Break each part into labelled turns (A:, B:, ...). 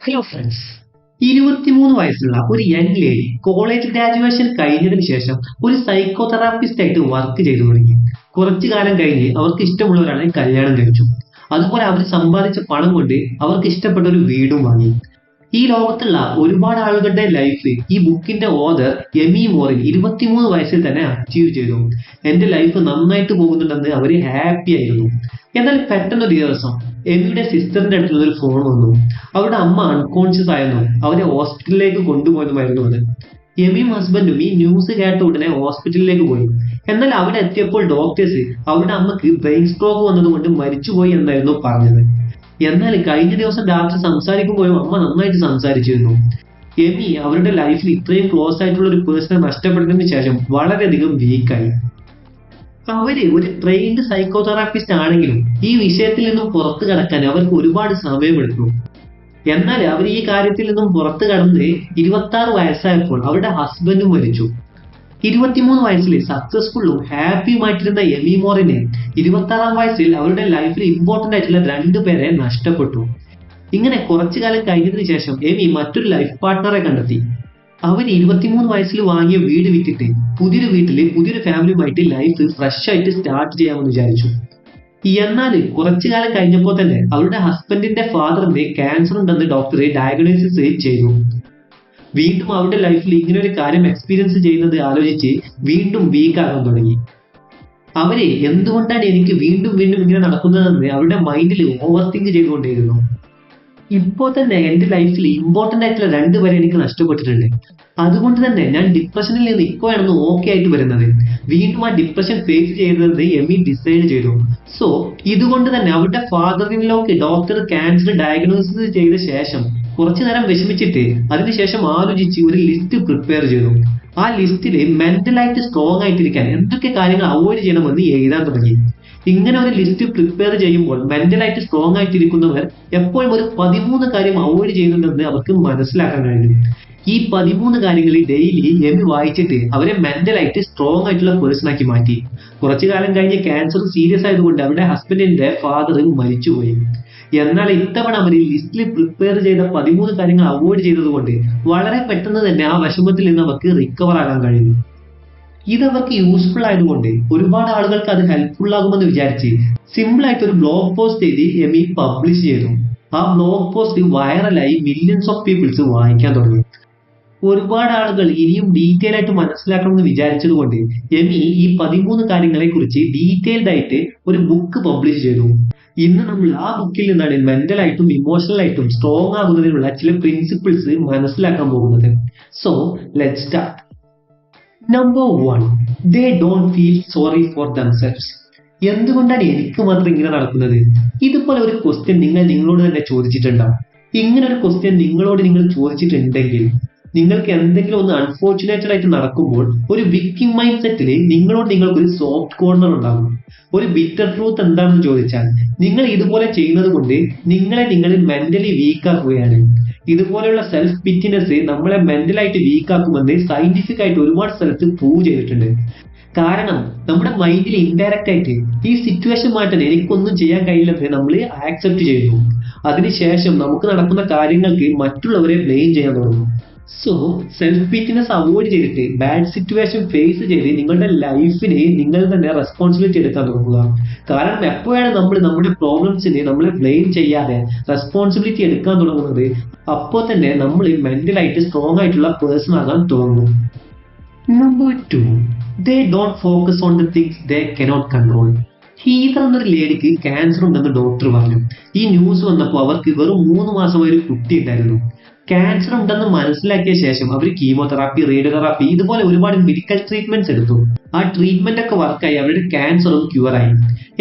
A: Hello friends, 23 വയസ്സുള്ള ഒരു young lady college graduation കഴിഞ്ഞതിന് ശേഷം ഒരു സൈക്കോ തെറാപ്പിസ്റ്റ് ആയിട്ട് വർക്ക് ചെയ്തു തുടങ്ങി. കുറച്ചു കാലം കഴിഞ്ഞ് അവർക്ക് ഇഷ്ടമുള്ള ഒരാളെ കല്യാണം കഴിച്ചു. അതുപോലെ അവർ സമ്പാദിച്ച പണം കൊണ്ട് അവർക്ക് ഇഷ്ടപ്പെട്ട ഒരു വീടും വാങ്ങി. ഈ ലോകത്തുള്ള ഒരുപാട് ആളുകളുടെ ലൈഫ് ഈ ബുക്കിന്റെ ഓഥർ എമി മോറിൻ 23 വയസ്സിൽ തന്നെ അച്ചീവ് ചെയ്തു. എന്റെ ലൈഫ് നന്നായിട്ട് പോകുന്നുണ്ടെന്ന് അവര് ഹാപ്പി ആയിരുന്നു. എന്നാൽ പെട്ടെന്നൊരു ദിവസം എമിയുടെ സിസ്റ്ററിന്റെ അടുത്തുള്ള ഒരു ഫോൺ വന്നു. അവരുടെ അമ്മ അൺകോൺഷ്യസ് ആയെന്നും അവരെ ഹോസ്പിറ്റലിലേക്ക് കൊണ്ടുപോയതുമായിരുന്നു അത്. എമിയും ഹസ്ബൻഡും ഈ ന്യൂസ് കേട്ട ഉടനെ ഹോസ്പിറ്റലിലേക്ക് പോയി. എന്നാൽ അവിടെ എത്തിയപ്പോൾ ഡോക്ടേഴ്സ് അവരുടെ അമ്മക്ക് ബ്രെയിൻ സ്ട്രോക്ക് വന്നതുകൊണ്ട് മരിച്ചുപോയി എന്നായിരുന്നു പറഞ്ഞത്. എന്നാൽ കഴിഞ്ഞ ദിവസം രാത്രി സംസാരിക്കുമ്പോഴും അമ്മ നന്നായിട്ട് സംസാരിച്ചിരുന്നു. എമി അവരുടെ ലൈഫിൽ ഇത്രയും ക്ലോസ് ആയിട്ടുള്ള ഒരു പേഴ്സണെ നഷ്ടപ്പെട്ടതിന് ശേഷം വളരെയധികം വീക്കായി. അവര് ഒരു ട്രെയിൻഡ് സൈക്കോതെറാപ്പിസ്റ്റ് ആണെങ്കിലും ഈ വിഷയത്തിൽ നിന്നും പുറത്തു കടക്കാൻ അവർക്ക് ഒരുപാട് സമയമെടുത്തു. എന്നാൽ അവർ ഈ കാര്യത്തിൽ നിന്നും പുറത്തു കടന്ന് 26 വയസ്സായപ്പോൾ അവരുടെ ഹസ്ബൻഡും മരിച്ചു. 23 വയസ്സിൽ സക്സസ്ഫുള്ളും ഹാപ്പിയുമായിട്ടിരുന്ന എമി മോറിനെ 26-ാം വയസ്സിൽ അവരുടെ ലൈഫിൽ ഇമ്പോർട്ടന്റ് ആയിട്ടുള്ള 2 പേരെ നഷ്ടപ്പെട്ടു. ഇങ്ങനെ കുറച്ചു കാലം കഴിഞ്ഞതിന് ശേഷം എമി മറ്റൊരു ലൈഫ് പാർട്ട്ണറെ കണ്ടെത്തി. അവർ 23 വയസ്സിൽ വാങ്ങിയ വീട് വിറ്റിട്ട് പുതിയൊരു വീട്ടില് പുതിയൊരു ഫാമിലിയുമായിട്ട് ലൈഫ് ഫ്രഷ് ആയിട്ട് സ്റ്റാർട്ട് ചെയ്യാമെന്ന് വിചാരിച്ചു. എന്നാൽ കുറച്ചു കാലം കഴിഞ്ഞപ്പോൾ തന്നെ അവരുടെ ഹസ്ബൻഡിന്റെ ഫാദറിന് ക്യാൻസർ ഉണ്ടെന്ന് ഡോക്ടർ ഡയഗ്നോസിസ് ചെയ്തു. വീണ്ടും അവരുടെ ലൈഫിൽ ഇങ്ങനെ ഒരു കാര്യം എക്സ്പീരിയൻസ് ചെയ്യുന്നത് ആലോചിച്ച് വീണ്ടും വീക്കാകാൻ തുടങ്ങി. അവര് എന്തുകൊണ്ടാണ് എനിക്ക് വീണ്ടും വീണ്ടും ഇങ്ങനെ നടക്കുന്നതെന്ന് അവരുടെ മൈൻഡിൽ ഓവർ തിങ്ക് ചെയ്തുകൊണ്ടേയിരുന്നു. ഇപ്പോൾ തന്നെ എന്റെ ലൈഫിൽ ഇമ്പോർട്ടന്റ് ആയിട്ടുള്ള 2 പേരെ എനിക്ക് നഷ്ടപ്പെട്ടിട്ടുണ്ട്. അതുകൊണ്ട് തന്നെ ഞാൻ ഡിപ്രഷനിൽ നിന്ന് ഇപ്പോഴാണ് ഓക്കെ ആയിട്ട് വരുന്നത്. വീണ്ടും ആ ഡിപ്രഷൻ ഫേസ് ചെയ്തത് എമി ഡിസൈഡ് ചെയ്തു. സോ ഇതുകൊണ്ട് തന്നെ അവരുടെ ഫാദറിനിലോക്ക് ഡോക്ടർ ക്യാൻസർ ഡയഗ്നോസിസ് ചെയ്ത ശേഷം കുറച്ചു നേരം വിഷമിച്ചിട്ട് അതിനുശേഷം ആലോചിച്ച് ഒരു ലിസ്റ്റ് പ്രിപ്പയർ ചെയ്തു. ആ ലിസ്റ്റിൽ മെന്റലായിട്ട് സ്ട്രോങ് ആയിട്ടിരിക്കാൻ എന്തൊക്കെ കാര്യങ്ങൾ അവോയ്ഡ് ചെയ്യണമെന്ന് എഴുതാൻ തുടങ്ങി. ഇങ്ങനെ ഒരു ലിസ്റ്റ് പ്രിപ്പയർ ചെയ്യുമ്പോൾ മെന്റലായിട്ട് സ്ട്രോങ് ആയിട്ടിരിക്കുന്നവർ എപ്പോഴും ഒരു 13 കാര്യം അവോയ്ഡ് ചെയ്യുന്നുണ്ടെന്ന് അവർക്ക് മനസ്സിലാക്കാൻ കഴിഞ്ഞു. ഈ 13 കാര്യങ്ങൾ ഡെയിലി എമി വായിച്ചിട്ട് അവരെ മെന്റലായിട്ട് സ്ട്രോങ് ആയിട്ടുള്ള പേഴ്സൺ ആക്കി മാറ്റി. കുറച്ചു കാലം കഴിഞ്ഞ് ക്യാൻസർ സീരിയസ് ആയതുകൊണ്ട് അവരുടെ ഹസ്ബൻഡിന്റെ ഫാദർ മരിച്ചുപോയി. എന്നാൽ ഇത്തവണ അവർ ലിസ്റ്റിൽ പ്രിപ്പയർ ചെയ്ത 13 കാര്യങ്ങൾ അവോയ്ഡ് ചെയ്തതുകൊണ്ട് വളരെ പെട്ടെന്ന് തന്നെ ആ വിഷമത്തിൽ നിന്ന് അവർക്ക് റിക്കവർ ആകാൻ കഴിഞ്ഞു. ഇതവർക്ക് യൂസ്ഫുൾ ആയതുകൊണ്ട് ഒരുപാട് ആളുകൾക്ക് അത് ഹെൽപ്ഫുൾ ആകുമെന്ന് വിചാരിച്ച് സിമ്പിൾ ആയിട്ട് ഒരു ബ്ലോഗ് പോസ്റ്റ് എഴുതി എമി പബ്ലിഷ് ചെയ്തു. ആ ബ്ലോഗ് പോസ്റ്റ് വൈറലായി മില്യൺസ് ഓഫ് പീപ്പിൾസ് വായിക്കാൻ തുടങ്ങി. ഒരുപാട് ആളുകൾ ഇനിയും ഡീറ്റെയിൽ ആയിട്ട് മനസ്സിലാക്കണമെന്ന് വിചാരിച്ചത് കൊണ്ട് എമി ഈ 13 കാര്യങ്ങളെ കുറിച്ച് ഡീറ്റെയിൽഡ് ആയിട്ട് ഒരു ബുക്ക് പബ്ലിഷ് ചെയ്തു. ഇന്ന് നമ്മൾ ആ ബുക്കിൽ നിന്നാണ് മെന്റൽ ആയിട്ടും ഇമോഷണൽ ആയിട്ടും സ്ട്രോങ് ആകുന്നതിനുള്ള ചില പ്രിൻസിപ്പിൾസ് മനസ്സിലാക്കാൻ പോകുന്നത്. So let's start. Number 1, they don't feel sorry for themselves. എന്തുകൊണ്ടാണ് എനിക്ക് മാത്രം ഇങ്ങനെ നടക്കുന്നത്? ഇതുപോലെ ഒരു ക്വസ്റ്റ്യൻ നിങ്ങൾ നിങ്ങളോട് തന്നെ ചോദിച്ചിട്ടുണ്ടാവും. ഇങ്ങനെ ഒരു ക്വസ്റ്റ്യൻ നിങ്ങൾ ചോദിച്ചിട്ടുണ്ടെങ്കിൽ നിങ്ങൾക്ക് എന്തെങ്കിലും ഒന്ന് അൺഫോർച്ചുനേറ്റഡ് ആയിട്ട് നടക്കുമ്പോൾ ഒരു വിക്ടിം മൈൻഡ് സെറ്റിൽ നിങ്ങൾക്കൊരു സോഫ്റ്റ് കോർണർ ഉണ്ടാകും. ഒരു ബിറ്റർ ട്രൂത്ത് എന്താണെന്ന് ചോദിച്ചാൽ നിങ്ങൾ ഇതുപോലെ ചെയ്യുന്നത് കൊണ്ട് നിങ്ങൾ മെന്റലി വീക്ക് ആക്കുകയാണ്. ഇതുപോലെയുള്ള സെൽഫ് പിറ്റിനെസ് നമ്മളെ മെന്റലായിട്ട് വീക്ക് ആക്കുമെന്ന് സയന്റിഫിക് ആയിട്ട് ഒരുപാട് സ്ഥലത്ത് പ്രൂവ് ചെയ്തിട്ടുണ്ട്. കാരണം നമ്മുടെ മൈൻഡിൽ ഇൻഡയറക്റ്റ് ആയിട്ട് ഈ സിറ്റുവേഷൻ മാറ്റാൻ എനിക്കൊന്നും ചെയ്യാൻ കഴിയില്ലെന്ന് നമ്മൾ ആക്സെപ്റ്റ് ചെയ്യുന്നു. അതിനുശേഷം നമുക്ക് നടക്കുന്ന കാര്യങ്ങൾക്ക് മറ്റുള്ളവരെ ബ്ലെയിം ചെയ്യാൻ തുടങ്ങും. സോ സെൽഫ് പിറ്റിനെസ് അവോയ്ഡ് ചെയ്തിട്ട് ബാഡ് സിറ്റുവേഷൻ ഫേസ് ചെയ്ത് നിങ്ങളുടെ ലൈഫിന് നിങ്ങൾ തന്നെ റെസ്പോൺസിബിലിറ്റി എടുക്കാൻ തുടങ്ങുക. കാരണം എപ്പോഴാണ് നമ്മൾ നമ്മുടെ പ്രോബ്ലംസിന് നമ്മളെ ബ്ലെയിം ചെയ്യാതെ റെസ്പോൺസിബിലിറ്റി എടുക്കാൻ തുടങ്ങുന്നത്, അപ്പോൾ തന്നെ നമ്മൾ മെന്റലായിട്ട് സ്ട്രോങ് ആയിട്ടുള്ള പേഴ്സൺ ആകാൻ തുടങ്ങും. Number 2, they don't focus on the things they cannot control. Heather എന്നൊരു ലേഡിക്ക് ക്യാൻസർ ഉണ്ടെന്ന് ഡോക്ടർ പറഞ്ഞു. ഈ ന്യൂസ് വന്നപ്പോൾ അവർക്ക് വെറും 3 മാസമായ ഒരു കുട്ടി ഉണ്ടായിരുന്നു. ക്യാൻസർ ഉണ്ടെന്ന് മനസ്സിലാക്കിയ ശേഷം അവർ കീമോതെറാപ്പി, റേഡിയോതെറാപ്പി ഇതുപോലെ ഒരുപാട് മെഡിക്കൽ ട്രീറ്റ്മെന്റ്സ് എടുത്തു. ആ ട്രീറ്റ്മെന്റ് ഒക്കെ വർക്കായി അവരുടെ ക്യാൻസറും ക്യൂറായി.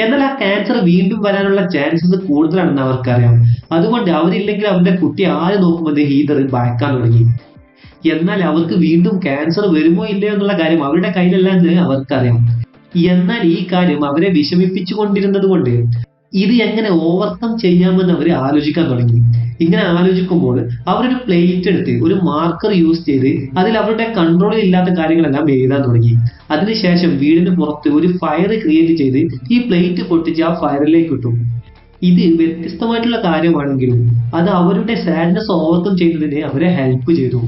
A: എന്നാൽ ആ ക്യാൻസർ വീണ്ടും വരാനുള്ള ചാൻസസ് കൂടുതലാണെന്ന് അവർക്കറിയാം. അതുകൊണ്ട് അവരില്ലെങ്കിൽ അവരുടെ കുട്ടി ആര് നോക്കുമെന്ന് ഹീതർ ഭയക്കാൻ തുടങ്ങി. എന്നാൽ അവർക്ക് വീണ്ടും ക്യാൻസർ വരുമോ ഇല്ലയോ എന്നുള്ള കാര്യം അവരുടെ കയ്യിലല്ല എന്ന് അവർക്കറിയാം. എന്നാൽ ഈ കാര്യം അവരെ വിഷമിപ്പിച്ചു കൊണ്ടിരുന്നത് കൊണ്ട് ഇത് എങ്ങനെ ഓവർകം ചെയ്യാമെന്ന് അവർ ആലോചിക്കാൻ തുടങ്ങി. ഇങ്ങനെ ആലോചിക്കുമ്പോൾ അവരൊരു പ്ലേറ്റ് എടുത്ത് ഒരു മാർക്കർ യൂസ് ചെയ്ത് അതിൽ അവരുടെ കൺട്രോളിൽ ഇല്ലാത്ത കാര്യങ്ങളെല്ലാം എഴുതാൻ തുടങ്ങി. അതിനുശേഷം വീടിന് പുറത്ത് ഒരു ഫയർ ക്രിയേറ്റ് ചെയ്ത് ഈ പ്ലേറ്റ് പൊട്ടിച്ച് ആ ഫയറിലേക്ക് ഇട്ടു. ഇത് വ്യത്യസ്തമായിട്ടുള്ള കാര്യമാണെങ്കിലും അത് അവരുടെ സാഡ്നെസ് ഓവർകം ചെയ്യുന്നതിന് അവരെ ഹെൽപ്പ് ചെയ്തു.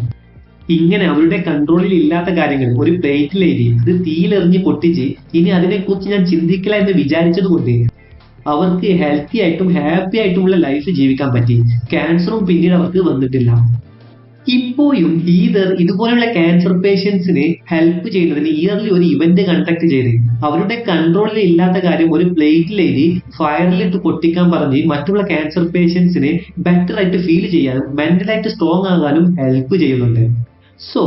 A: ഇങ്ങനെ അവരുടെ കൺട്രോളിൽ ഇല്ലാത്ത കാര്യങ്ങൾ ഒരു പ്ലേറ്റിലേരി അത് തീയിലെറിഞ്ഞ് പൊട്ടിച്ച് ഇനി അതിനെക്കുറിച്ച് ഞാൻ ചിന്തിക്കില്ല എന്ന് വിചാരിച്ചത് കൊണ്ട് അവർക്ക് ഹെൽത്തി ആയിട്ടും ഹാപ്പി ആയിട്ടുമുള്ള ലൈഫ് ജീവിക്കാൻ പറ്റി. ക്യാൻസറും പിന്നീട് അവർക്ക് വന്നിട്ടില്ല. ഇപ്പോഴും ഈതർ ഇതുപോലെയുള്ള ക്യാൻസർ പേഷ്യൻസിന് ഹെൽപ്പ് ചെയ്യുന്നതിന് ഇയർലി ഒരു ഇവന്റ് കണ്ടക്ട് ചെയ്ത് അവരുടെ കൺട്രോളിൽ ഇല്ലാത്ത കാര്യം ഒരു പ്ലേറ്റിലേരി ഫയറിലിട്ട് പൊട്ടിക്കാൻ പറഞ്ഞ് മറ്റുള്ള ക്യാൻസർ പേഷ്യൻസിനെ ബെറ്റർ ആയിട്ട് ഫീൽ ചെയ്യാനും മെന്റലായിട്ട് സ്ട്രോങ് ആകാനും ഹെൽപ്പ് ചെയ്യുന്നുണ്ട്. സോ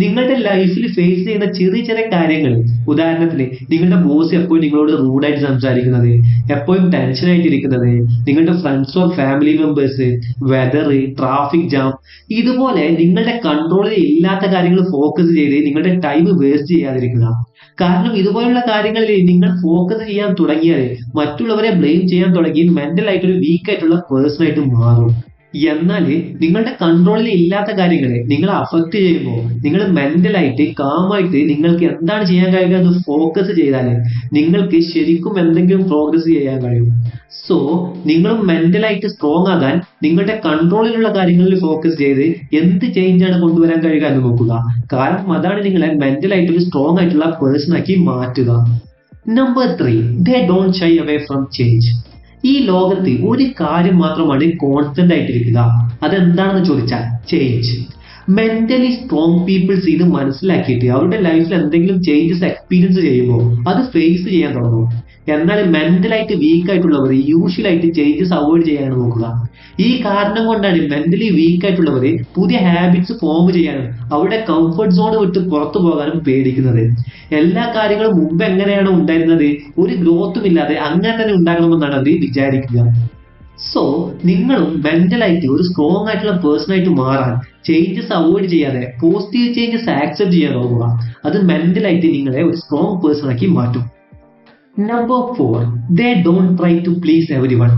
A: നിങ്ങളുടെ ലൈഫിൽ ഫേസ് ചെയ്യുന്ന ചെറിയ ചെറിയ കാര്യങ്ങൾ, ഉദാഹരണത്തിന് നിങ്ങളുടെ ബോസ് എപ്പോഴും നിങ്ങളോട് റൂഡായിട്ട് സംസാരിക്കുന്നത്, എപ്പോഴും ടെൻഷൻ ആയിട്ടിരിക്കുന്നത്, നിങ്ങളുടെ friends or family members, weather, traffic jam, ഇതുപോലെ നിങ്ങളുടെ കൺട്രോളിൽ ഇല്ലാത്ത കാര്യങ്ങൾ ഫോക്കസ് ചെയ്ത് നിങ്ങളുടെ ടൈം വേസ്റ്റ് ചെയ്യാതിരിക്കുക. കാരണം ഇതുപോലുള്ള കാര്യങ്ങളിൽ നിങ്ങൾ ഫോക്കസ് ചെയ്യാൻ തുടങ്ങിയാൽ മറ്റുള്ളവരെ ബ്ലെയിം ചെയ്യാൻ തുടങ്ങി മെന്റൽ ആയിട്ട് ഒരു വീക്ക് ആയിട്ടുള്ള പേഴ്സൺ ആയിട്ട് മാറും. എന്നാൽ നിങ്ങളുടെ കൺട്രോളിൽ ഇല്ലാത്ത കാര്യങ്ങളെ നിങ്ങളെ അഫക്ട് ചെയ്യുമ്പോൾ നിങ്ങൾ മെന്റലായിട്ട് കാമായിട്ട് നിങ്ങൾക്ക് എന്താണ് ചെയ്യാൻ കഴിയുക എന്ന് ഫോക്കസ് ചെയ്താൽ നിങ്ങൾക്ക് ശരിക്കും എന്തെങ്കിലും പ്രോഗ്രസ് ചെയ്യാൻ കഴിയും. സോ നിങ്ങളും മെന്റലായിട്ട് സ്ട്രോങ് ആകാൻ നിങ്ങളുടെ കൺട്രോളിലുള്ള കാര്യങ്ങളിൽ ഫോക്കസ് ചെയ്ത് എന്ത് ചേഞ്ചാണ് കൊണ്ടുവരാൻ കഴിയുക എന്ന് നോക്കുക. കാരണം അതാണ് നിങ്ങളെ മെന്റലായിട്ട് ഒരു സ്ട്രോങ് ആയിട്ടുള്ള പേഴ്സൺ ആക്കി മാറ്റുക. Number 3, they don't shy away from change. ഈ ലോകത്ത് ഒരു കാര്യം മാത്രമാണ് കോൺസ്റ്റന്റ് ആയിട്ടിരിക്കുക. അതെന്താണെന്ന് ചോദിച്ചാൽ ചേഞ്ച്. മെന്റലി സ്ട്രോങ് പീപ്പിൾസ് ഇത് മനസ്സിലാക്കിയിട്ട് അവരുടെ ലൈഫിൽ എന്തെങ്കിലും ചേഞ്ചസ് എക്സ്പീരിയൻസ് ചെയ്യുമ്പോൾ അത് ഫേസ് ചെയ്യാൻ തുടങ്ങും. എന്നാൽ മെന്റലായിട്ട് വീക്ക് ആയിട്ടുള്ളവർ യൂഷ്വലായിട്ട് ചേഞ്ചസ് അവോയ്ഡ് ചെയ്യാനാണ് നോക്കുക. ഈ കാരണം കൊണ്ടാണ് മെന്റലി വീക്ക് ആയിട്ടുള്ളവർ പുതിയ ഹാബിറ്റ്സ് ഫോം ചെയ്യാനും അവരുടെ കംഫർട്ട് സോൺ വിട്ട് പുറത്തു പോകാനും പേടിക്കുന്നത്. എല്ലാ കാര്യങ്ങളും മുമ്പ് എങ്ങനെയാണ് ഉണ്ടായിരുന്നത്, ഒരു ഗ്രോത്തും ഇല്ലാതെ അങ്ങനെ തന്നെ ഉണ്ടാകണമെന്നാണ് അവർ വിചാരിക്കുക. സോ നിങ്ങളും മെന്റലായിട്ട് ഒരു സ്ട്രോങ് ആയിട്ടുള്ള പേഴ്സൺ ആയിട്ട് മാറാൻ ചേഞ്ചസ് അവോയ്ഡ് ചെയ്യാതെ പോസിറ്റീവ് ചേഞ്ചസ് ആക്സെപ്റ്റ് ചെയ്യാൻ നോക്കുക. അത് മെന്റലായിട്ട് നിങ്ങളെ ഒരു സ്ട്രോങ് പേഴ്സൺ ആക്കി മാറ്റും. Number 4, they don't try to please everyone.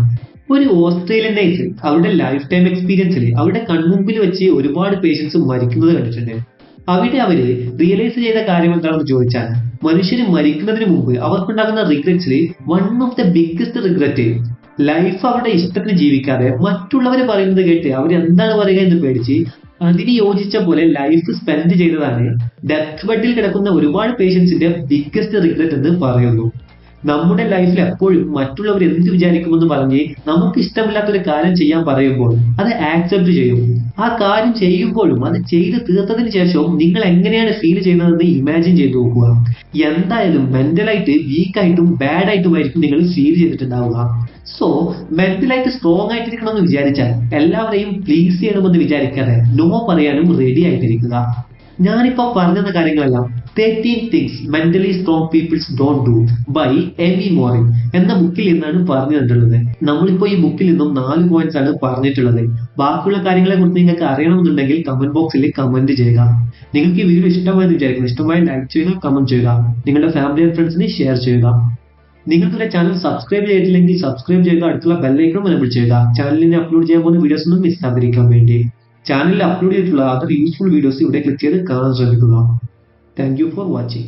A: ഒരു ഓസ്ട്രേലിയൻ നഴ്സ് അവരുടെ ലൈഫ് ടൈം എക്സ്പീരിയൻസിൽ അവരുടെ കൺമുമ്പിൽ വെച്ച് ഒരുപാട് പേഷ്യൻസ് മരിക്കുന്നത് കണ്ടിട്ടുണ്ട്. അവിടെ അവര് റിയലൈസ് ചെയ്ത കാര്യം എന്താണെന്ന് ചോദിച്ചാൽ മനുഷ്യര് മരിക്കുന്നതിന് മുമ്പ് അവർക്കുണ്ടാകുന്ന റിഗ്രറ്റ്സിൽ one of the biggest regret life അവരുടെ ഇഷ്ടത്തിന് ജീവിക്കാതെ മറ്റുള്ളവര് പറയുന്നത് കേട്ട് അവരെന്താണ് പറയുക എന്ന് പേടിച്ച് അതിന് യോജിച്ച പോലെ ലൈഫ് സ്പെൻഡ് ചെയ്തതാണ് ഡെത്ത് ബെഡിൽ കിടക്കുന്ന ഒരുപാട് പേഷ്യൻസിന്റെ ബിഗ്ഗസ്റ്റ് റിഗ്രറ്റ് എന്ന് പറയുന്നു. നമ്മുടെ ലൈഫിൽ എപ്പോഴും മറ്റുള്ളവർ എന്ത് വിചാരിക്കുമെന്ന് പറഞ്ഞ് നമുക്ക് ഇഷ്ടമില്ലാത്തൊരു കാര്യം ചെയ്യാൻ പറയുമ്പോൾ അത് ആക്സെപ്റ്റ് ചെയ്യും. ആ കാര്യം ചെയ്യുമ്പോഴും അത് ചെയ്ത് തീർത്തതിന് ശേഷവും നിങ്ങൾ എങ്ങനെയാണ് ഫീൽ ചെയ്യുന്നതെന്ന് ഇമാജിൻ ചെയ്ത് നോക്കുക. എന്തായാലും മെന്റലായിട്ട് വീക്കായിട്ടും ബാഡ് ആയിട്ടുമായിരിക്കും നിങ്ങൾ ഫീൽ ചെയ്തിട്ടുണ്ടാവുക. സോ മെന്റലായിട്ട് സ്ട്രോങ് ആയിട്ടിരിക്കണം എന്ന് വിചാരിച്ചാൽ എല്ലാവരെയും പ്ലീസ് ചെയ്യണമെന്ന് വിചാരിക്കാതെ നോ പറയാനും റെഡി ആയിട്ടിരിക്കുക. ഞാനിപ്പോ പറഞ്ഞ കാര്യങ്ങളെല്ലാം 13 things mentally strong people don't do by Amy Morin എന്ന ബുക്കിൽ നിന്നാണ് പറഞ്ഞു തന്നിട്ടുള്ളത്. നമ്മളിപ്പോ ഈ ബുക്കിൽ നിന്നും 4 പോയിന്റ്സ് ആണ് പറഞ്ഞിട്ടുള്ളത്. ബാക്കിയുള്ള കാര്യങ്ങളെ കുറിച്ച് നിങ്ങൾക്ക് അറിയണമെന്നുണ്ടെങ്കിൽ കമന്റ് ബോക്സിൽ കമന്റ് ചെയ്യുക. നിങ്ങൾക്ക് ഈ വീഡിയോ ഇഷ്ടമായെന്ന് വിചാരിക്കുന്നു. ഇഷ്ടമായി ലൈക്ക് ചെയ്യുക, കമന്റ് ചെയ്യുക, നിങ്ങളുടെ ഫാമിലി ആൻഡ് ഫ്രണ്ട്സിന് ഷെയർ ചെയ്യുക. നിങ്ങൾക്ക് ചാനൽ സബ്സ്ക്രൈബ് ചെയ്തിട്ടില്ലെങ്കിൽ സബ്സ്ക്രൈബ് ചെയ്യുക, അടുത്തുള്ള ബെല്ലൈക്കണും എനേബിൾ ചെയ്യുക. ചാനലിൽ അപ്ലോഡ് ചെയ്യാൻ പോകുന്ന വീഡിയോസ് ഒന്നും മിസ് ആകാതിരിക്കാൻ വേണ്ടി. ചാനലിൽ അപ്ലോഡ് ചെയ്തിട്ടുള്ള അതർ യൂസ്ഫുൾ വീഡിയോസ് ഇവിടെ ക്ലിക്ക് ചെയ്ത് കാണാൻ ശ്രമിക്കുക. Thank you for watching.